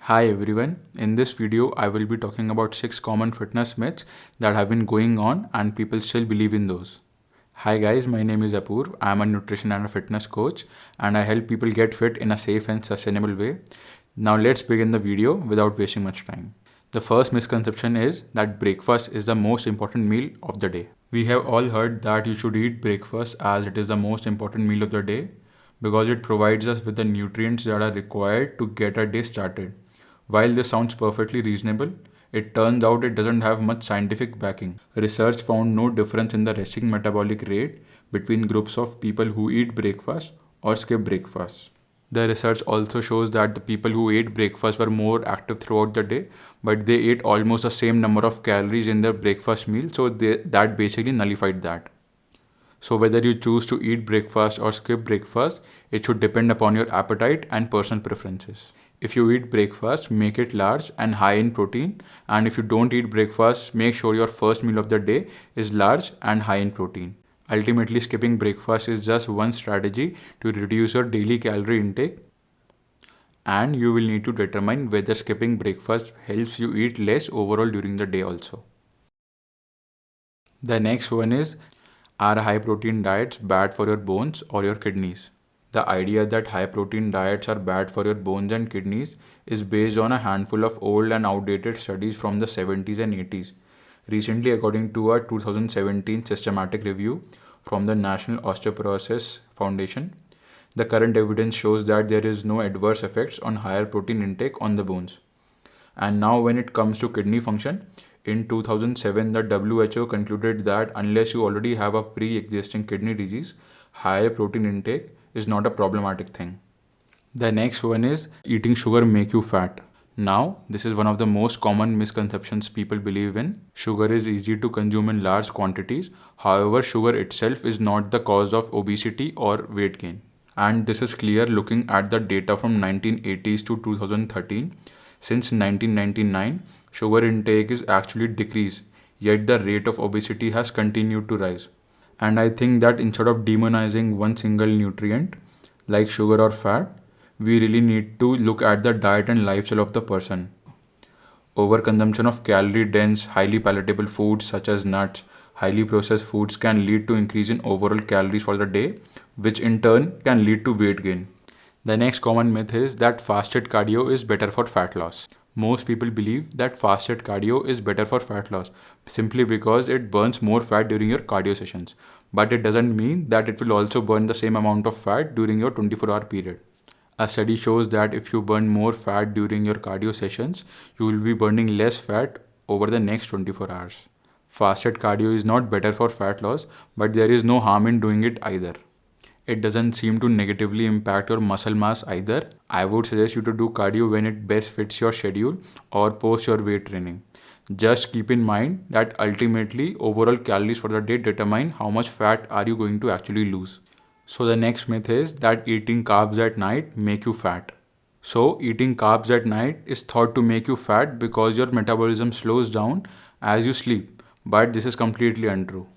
Hi everyone, in this video I will be talking about 6 common fitness myths that have been going on and people still believe in those. Hi guys, my name is Apoorv. I am a nutrition and a fitness coach and I help people get fit in a safe and sustainable way. Now let's begin the video without wasting much time. The first misconception is that breakfast is the most important meal of the day. We have all heard that you should eat breakfast as it is the most important meal of the day because it provides us with the nutrients that are required to get our day started. While this sounds perfectly reasonable, it turns out it doesn't have much scientific backing. Research found no difference in the resting metabolic rate between groups of people who eat breakfast or skip breakfast. The research also shows that the people who ate breakfast were more active throughout the day, but they ate almost the same number of calories in their breakfast meal, so that basically nullified that. So whether you choose to eat breakfast or skip breakfast, it should depend upon your appetite and personal preferences. If you eat breakfast, make it large and high in protein. And if you don't eat breakfast, make sure your first meal of the day is large and high in protein. Ultimately, skipping breakfast is just one strategy to reduce your daily calorie intake. And you will need to determine whether skipping breakfast helps you eat less overall during the day also. The next one is, are high protein diets bad for your bones or your kidneys? The idea that high protein diets are bad for your bones and kidneys is based on a handful of old and outdated studies from the 70s and 80s. Recently, according to a 2017 systematic review from the National Osteoporosis Foundation, the current evidence shows that there is no adverse effects on higher protein intake on the bones. And now when it comes to kidney function, in 2007 the WHO concluded that unless you already have a pre-existing kidney disease, higher protein intake is not a problematic thing. The next one is, eating sugar make you fat. Now, this is one of the most common misconceptions people believe in. Sugar is easy to consume in large quantities. However, sugar itself is not the cause of obesity or weight gain. And this is clear looking at the data from 1980s to 2013. Since 1999, sugar intake is actually decreased, yet the rate of obesity has continued to rise. And I think that instead of demonizing one single nutrient like sugar or fat, we really need to look at the diet and lifestyle of the person. Overconsumption of calorie-dense, highly palatable foods such as nuts, highly processed foods can lead to increase in overall calories for the day, which in turn can lead to weight gain. The next common myth is that fasted cardio is better for fat loss. Most people believe that fasted cardio is better for fat loss simply because it burns more fat during your cardio sessions. But it doesn't mean that it will also burn the same amount of fat during your 24-hour period. A study shows that if you burn more fat during your cardio sessions, you will be burning less fat over the next 24 hours. Fasted cardio is not better for fat loss, but there is no harm in doing it either. It doesn't seem to negatively impact your muscle mass either. I would suggest you to do cardio when it best fits your schedule or post your weight training. Just keep in mind that ultimately overall calories for the day determine how much fat are you going to actually lose. So the next myth is that eating carbs at night make you fat. So eating carbs at night is thought to make you fat because your metabolism slows down as you sleep, but this is completely untrue.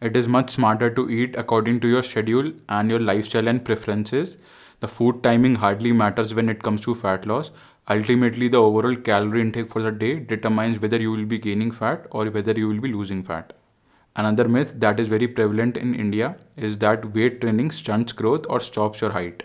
It is much smarter to eat according to your schedule and your lifestyle and preferences. The food timing hardly matters when it comes to fat loss. Ultimately, the overall calorie intake for the day determines whether you will be gaining fat or whether you will be losing fat. Another myth that is very prevalent in India is that weight training stunts growth or stops your height.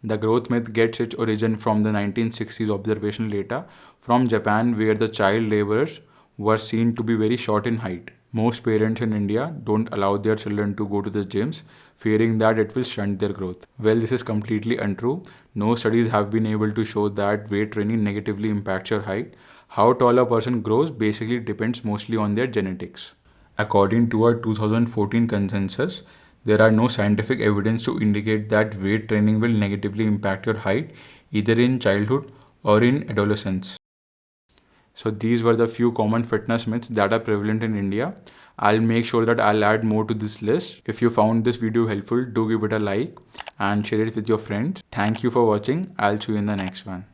The growth myth gets its origin from the 1960s observational data from Japan, where the child laborers were seen to be very short in height. Most parents in India don't allow their children to go to the gyms, fearing that it will stunt their growth. Well, this is completely untrue. No studies have been able to show that weight training negatively impacts your height. How tall a person grows basically depends mostly on their genetics. According to a 2014 consensus, there are no scientific evidence to indicate that weight training will negatively impact your height either in childhood or in adolescence. So these were the few common fitness myths that are prevalent in India. I'll make sure that I'll add more to this list. If you found this video helpful, do give it a like and share it with your friends. Thank you for watching. I'll see you in the next one.